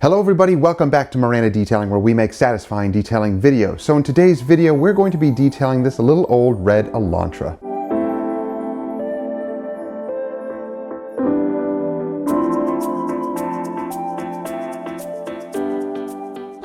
Hello everybody, welcome back to Miranda Detailing, where we make satisfying detailing videos. So in today's video, we're going to be detailing this little old red Elantra.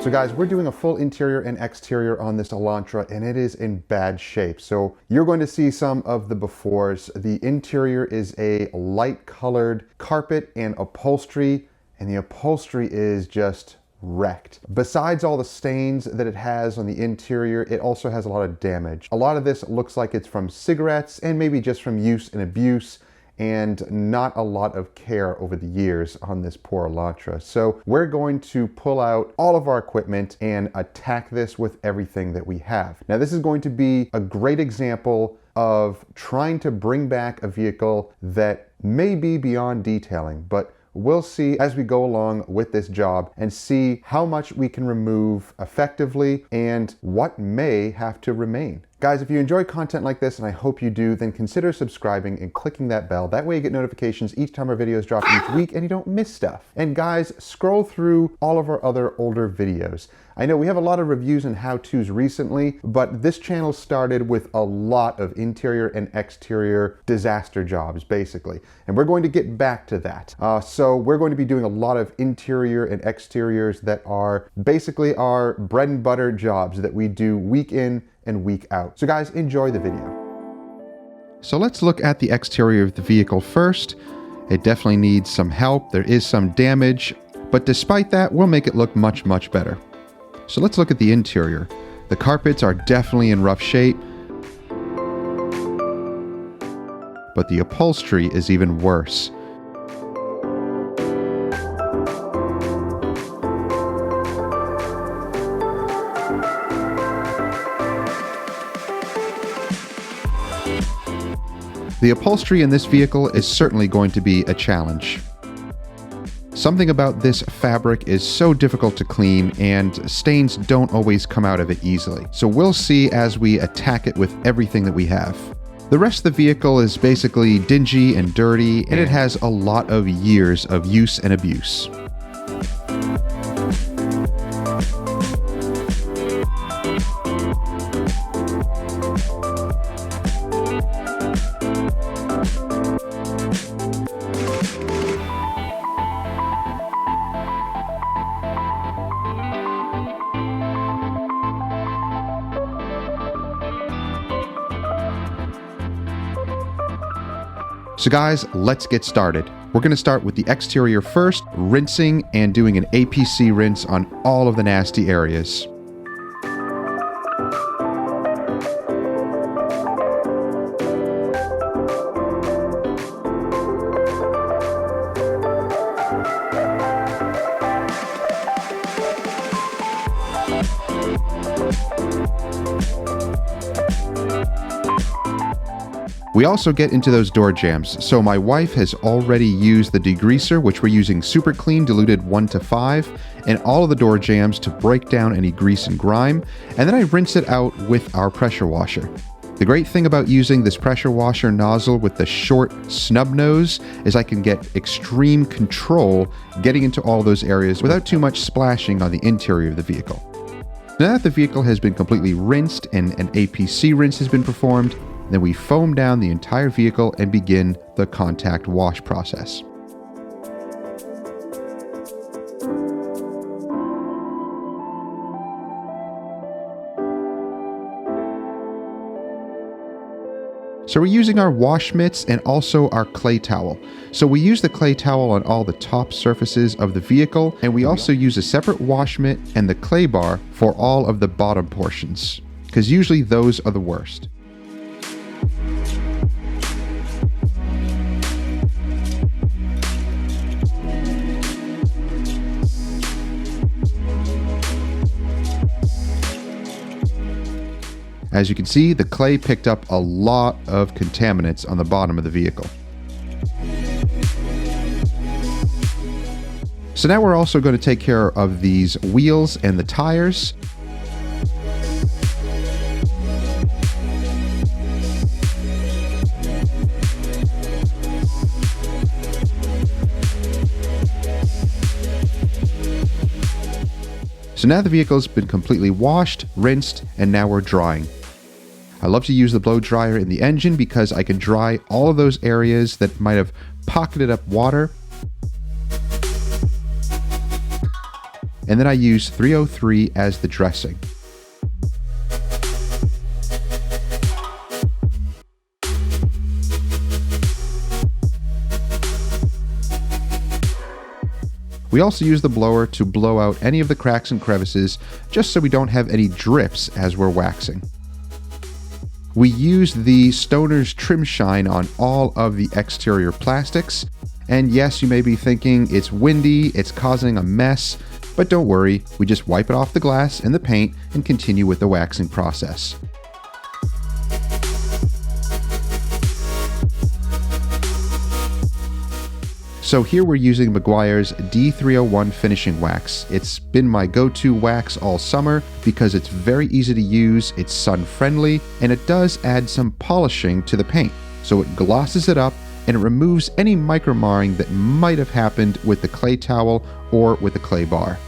So guys, we're doing a full interior and exterior on this Elantra, and it is in bad shape. So you're going to see some of the befores. The interior is a light colored carpet and upholstery, and the upholstery is just wrecked. Besides all the stains that it has on the interior, it also has a lot of damage. A lot of this looks like it's from cigarettes and maybe just from use and abuse, and not a lot of care over the years on this poor Elantra. So we're going to pull out all of our equipment and attack this with everything that we have. Now this is going to be a great example of trying to bring back a vehicle that may be beyond detailing, but we'll see as we go along with this job and see how much we can remove effectively and what may have to remain. Guys, if you enjoy content like this, and I hope you do, then consider subscribing and clicking that bell. That way you get notifications each time our videos drop each week and you don't miss stuff. And guys, scroll through all of our other older videos. I know we have a lot of reviews and how-tos recently, but this channel started with a lot of interior and exterior disaster jobs, basically. And we're going to get back to that. So we're going to be doing a lot of interior and exteriors that are basically our bread and butter jobs that we do week in and week out. So guys, enjoy the video. So let's look at the exterior of the vehicle first. It definitely needs some help. There is some damage, but despite that, we'll make it look much, much better. So let's look at the interior. The carpets are definitely in rough shape, but the upholstery is even worse. The upholstery in this vehicle is certainly going to be a challenge. Something about this fabric is so difficult to clean, and stains don't always come out of it easily. So we'll see as we attack it with everything that we have. The rest of the vehicle is basically dingy and dirty, and it has a lot of years of use and abuse. So guys, let's get started. We're going to start with the exterior first, rinsing and doing an APC rinse on all of the nasty areas. We also get into those door jambs. So my wife has already used the degreaser, which we're using super clean, diluted 1:5, and all of the door jambs to break down any grease and grime. And then I rinse it out with our pressure washer. The great thing about using this pressure washer nozzle with the short snub nose is I can get extreme control getting into all those areas without too much splashing on the interior of the vehicle. Now that the vehicle has been completely rinsed and an APC rinse has been performed, then we foam down the entire vehicle and begin the contact wash process. So we're using our wash mitts and also our clay towel. So we use the clay towel on all the top surfaces of the vehicle, and we also use a separate wash mitt and the clay bar for all of the bottom portions, because usually those are the worst. As you can see, the clay picked up a lot of contaminants on the bottom of the vehicle. So now we're also going to take care of these wheels and the tires. So now the vehicle's been completely washed, rinsed, and now we're drying. I love to use the blow dryer in the engine because I can dry all of those areas that might have pocketed up water. And then I use 303 as the dressing. We also use the blower to blow out any of the cracks and crevices, just so we don't have any drips as we're waxing. We use the Stoner's Trim Shine on all of the exterior plastics, and yes, you may be thinking it's windy, it's causing a mess, but don't worry, we just wipe it off the glass and the paint and continue with the waxing process. So here we're using Meguiar's D301 finishing wax. It's been my go-to wax all summer because it's very easy to use, it's sun-friendly, and it does add some polishing to the paint. So it glosses it up and it removes any micro-marring that might have happened with the clay towel or with the clay bar.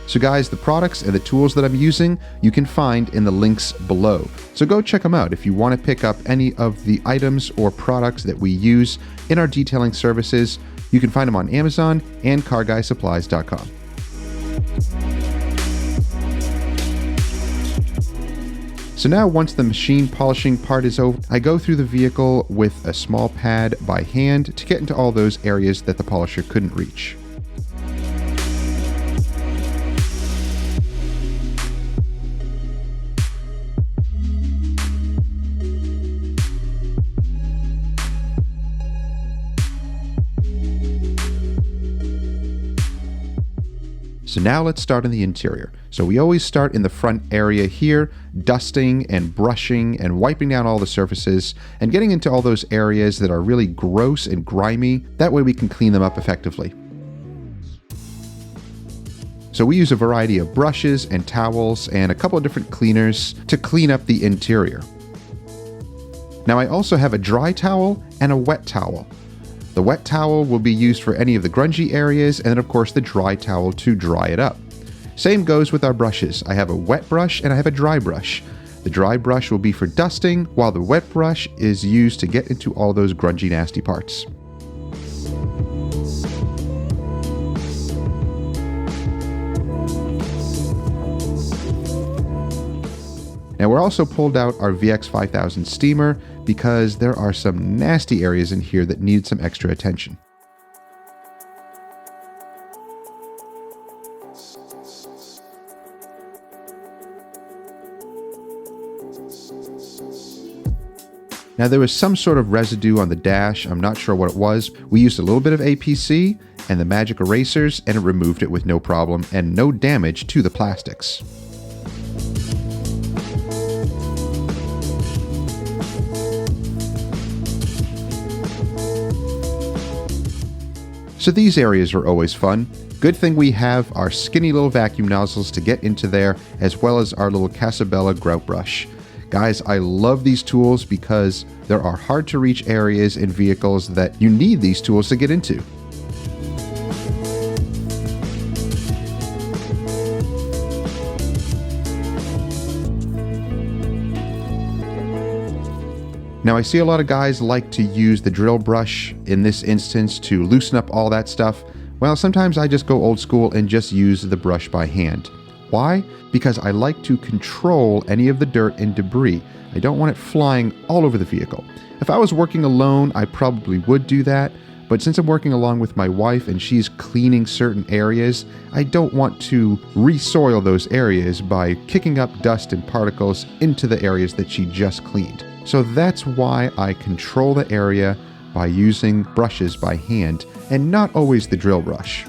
So guys, the products and the tools that I'm using, you can find in the links below. So go check them out if you want to pick up any of the items or products that we use in our detailing services. You can find them on Amazon and carguysupplies.com. So now once the machine polishing part is over, I go through the vehicle with a small pad by hand to get into all those areas that the polisher couldn't reach. So now let's start in the interior. So we always start in the front area here, dusting and brushing and wiping down all the surfaces and getting into all those areas that are really gross and grimy. That way we can clean them up effectively. So we use a variety of brushes and towels and a couple of different cleaners to clean up the interior. Now I also have a dry towel and a wet towel. The wet towel will be used for any of the grungy areas, and then of course the dry towel to dry it up. Same goes with our brushes. I have a wet brush and I have a dry brush. The dry brush will be for dusting, while the wet brush is used to get into all those grungy, nasty parts. Now we're also pulled out our VX5000 steamer because there are some nasty areas in here that need some extra attention. Now there was some sort of residue on the dash, I'm not sure what it was. We used a little bit of APC and the magic erasers and it removed it with no problem and no damage to the plastics. So these areas are always fun. Good thing we have our skinny little vacuum nozzles to get into there, as well as our little Casabella grout brush. Guys, I love these tools because there are hard to reach areas in vehicles that you need these tools to get into. Now I see a lot of guys like to use the drill brush in this instance to loosen up all that stuff. Well, sometimes I just go old school and just use the brush by hand. Why? Because I like to control any of the dirt and debris. I don't want it flying all over the vehicle. If I was working alone, I probably would do that, but since I'm working along with my wife and she's cleaning certain areas, I don't want to re-soil those areas by kicking up dust and particles into the areas that she just cleaned. So that's why I control the area by using brushes by hand and not always the drill brush.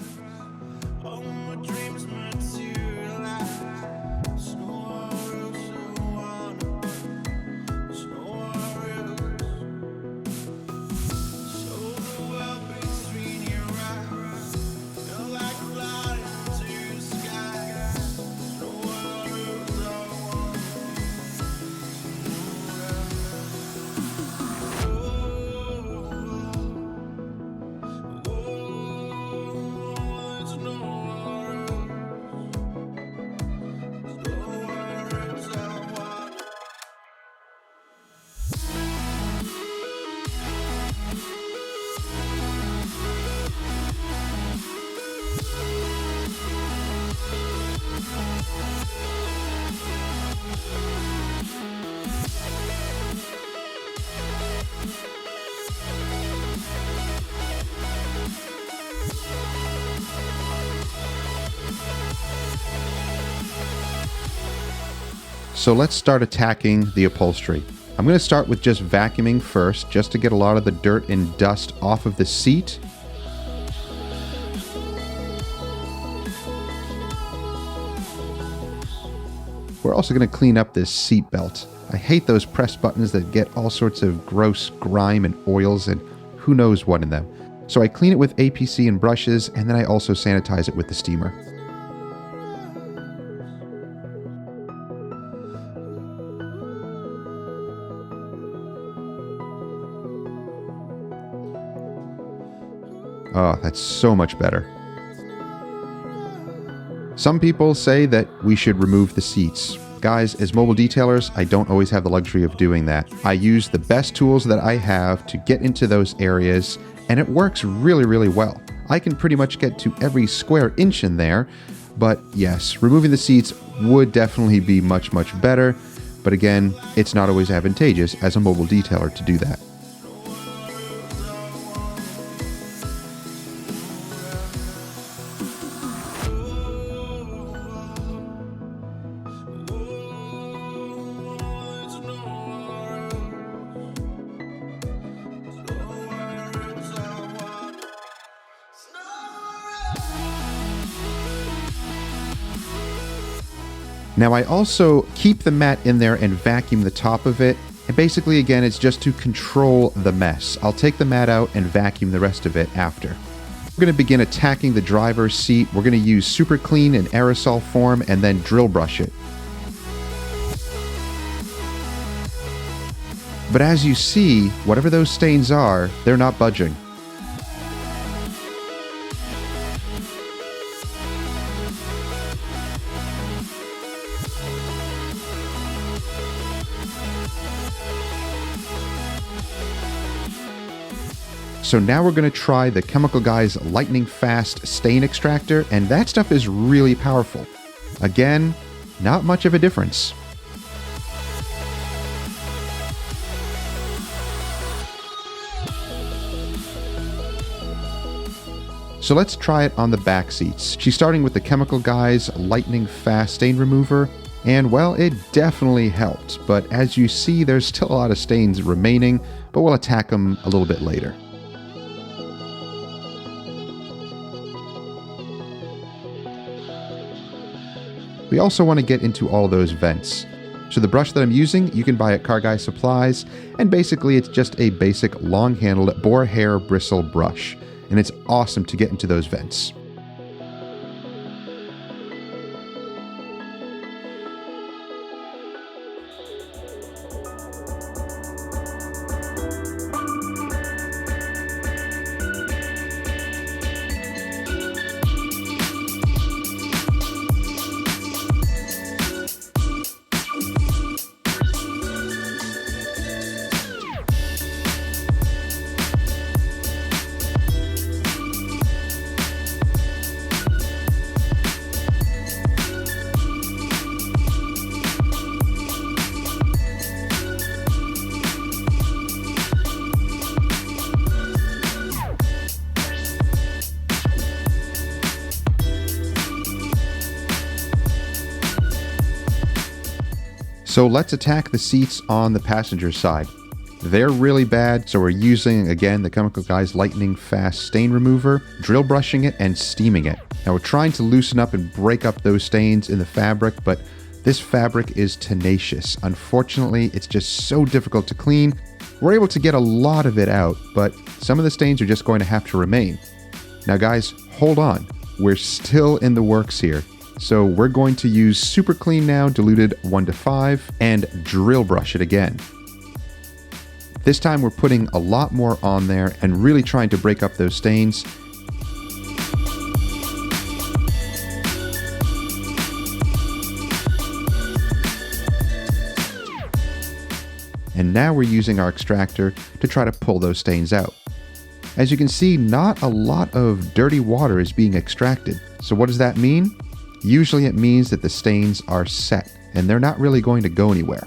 So let's start attacking the upholstery. I'm going to start with just vacuuming first, just to get a lot of the dirt and dust off of the seat. We're also going to clean up this seat belt. I hate those press buttons that get all sorts of gross grime and oils and who knows what in them. So I clean it with APC and brushes, and then I also sanitize it with the steamer. Oh, that's so much better. Some people say that we should remove the seats. Guys, as mobile detailers, I don't always have the luxury of doing that. I use the best tools that I have to get into those areas, and it works really, really well. I can pretty much get to every square inch in there, but yes, removing the seats would definitely be much, much better. But again, it's not always advantageous as a mobile detailer to do that. Now I also keep the mat in there and vacuum the top of it. And basically, again, it's just to control the mess. I'll take the mat out and vacuum the rest of it after. We're going to begin attacking the driver's seat. We're going to use super clean in aerosol form and then drill brush it. But as you see, whatever those stains are, they're not budging. So now we're going to try the Chemical Guy's lightning fast stain extractor, and that stuff is really powerful. Again, not much of a difference. So let's try it on the back seats. She's starting with the Chemical Guy's lightning fast stain remover, and well, it definitely helped. But as you see, there's still a lot of stains remaining, but we'll attack them a little bit later. We also want to get into all those vents. So the brush that I'm using, you can buy at Car Guy Supplies, and basically it's just a basic long-handled boar hair bristle brush, and it's awesome to get into those vents. So let's attack the seats on the passenger side. They're really bad, so we're using, again, the Chemical Guy's lightning fast stain remover, drill brushing it, and steaming it. Now we're trying to loosen up and break up those stains in the fabric, but this fabric is tenacious. Unfortunately, it's just so difficult to clean. We're able to get a lot of it out, but some of the stains are just going to have to remain. Now guys, hold on. We're still in the works here. So we're going to use Super Clean now, diluted 1 to 5, and drill brush it again. This time we're putting a lot more on there and really trying to break up those stains. And now we're using our extractor to try to pull those stains out. As you can see, not a lot of dirty water is being extracted. So what does that mean? Usually it means that the stains are set, and they're not really going to go anywhere.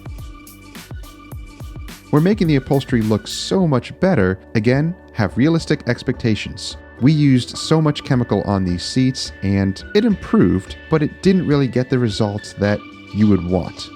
We're making the upholstery look so much better. Again, have realistic expectations. We used so much chemical on these seats, and it improved, but it didn't really get the results that you would want.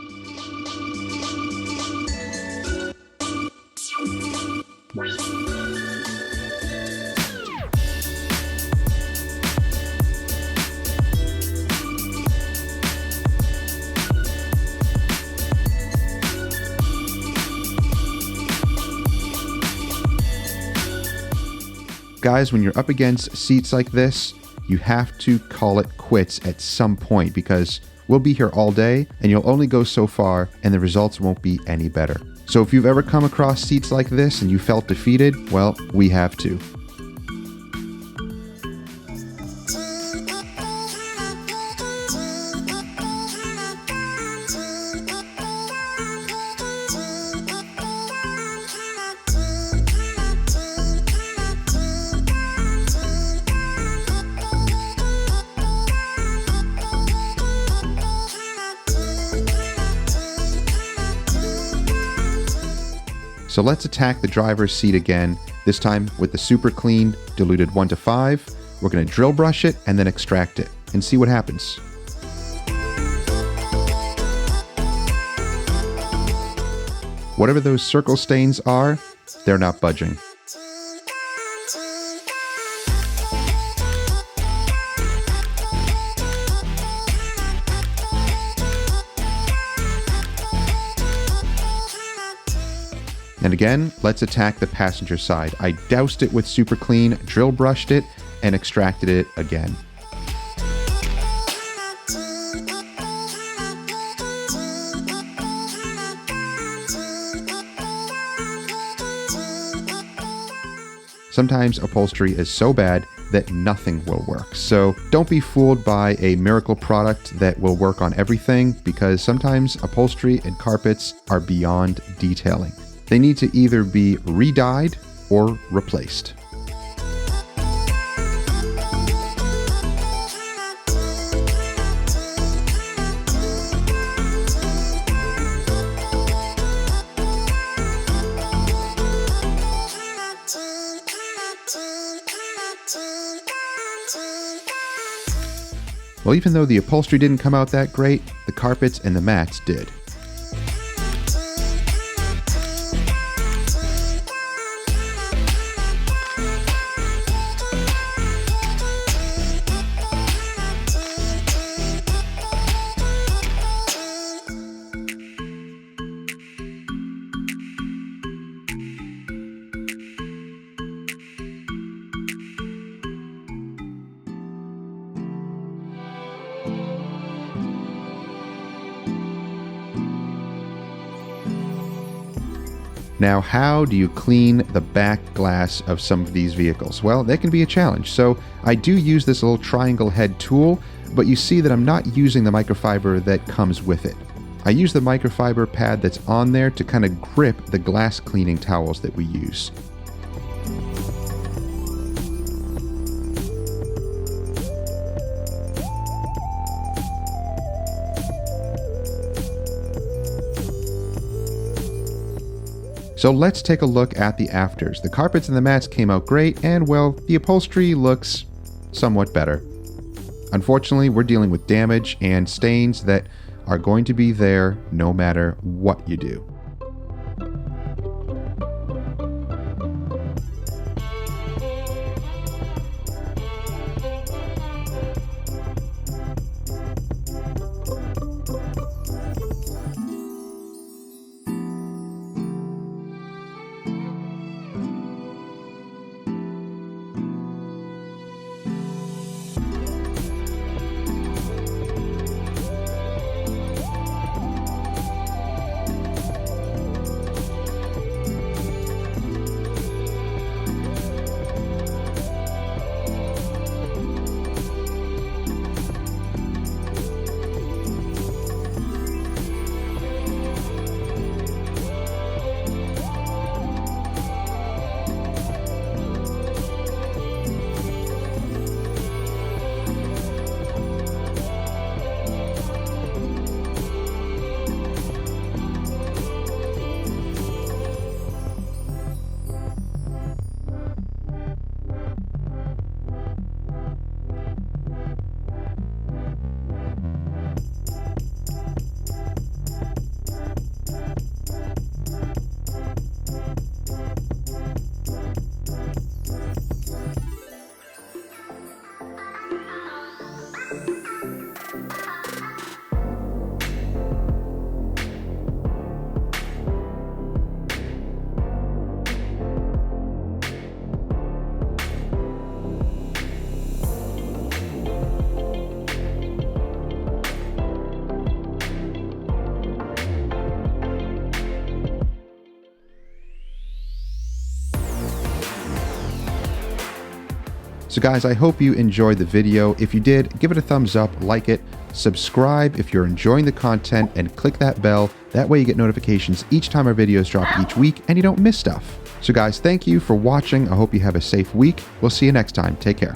guys, when you're up against seats like this, you have to call it quits at some point because we'll be here all day and you'll only go so far and the results won't be any better. So if you've ever come across seats like this and you felt defeated, well, we have too. So let's attack the driver's seat again, this time with the super clean diluted 1 to 5. We're going to drill brush it and then extract it and see what happens. Whatever those circle stains are, they're not budging. And again, let's attack the passenger side. I doused it with super clean, drill brushed it, and extracted it again. Sometimes upholstery is so bad that nothing will work. So don't be fooled by a miracle product that will work on everything, because sometimes upholstery and carpets are beyond detailing. They need to either be re-dyed or replaced. Well, even though the upholstery didn't come out that great, the carpets and the mats did. Now, how do you clean the back glass of some of these vehicles? Well, that can be a challenge. So I do use this little triangle head tool, but you see that I'm not using the microfiber that comes with it. I use the microfiber pad that's on there to kind of grip the glass cleaning towels that we use. So let's take a look at the afters. The carpets and the mats came out great, and well, the upholstery looks somewhat better. Unfortunately, we're dealing with damage and stains that are going to be there no matter what you do. So guys, I hope you enjoyed the video. If you did, give it a thumbs up, like it, subscribe if you're enjoying the content, and click that bell. That way you get notifications each time our videos drop each week and you don't miss stuff. So guys, thank you for watching. I hope you have a safe week. We'll see you next time. Take care.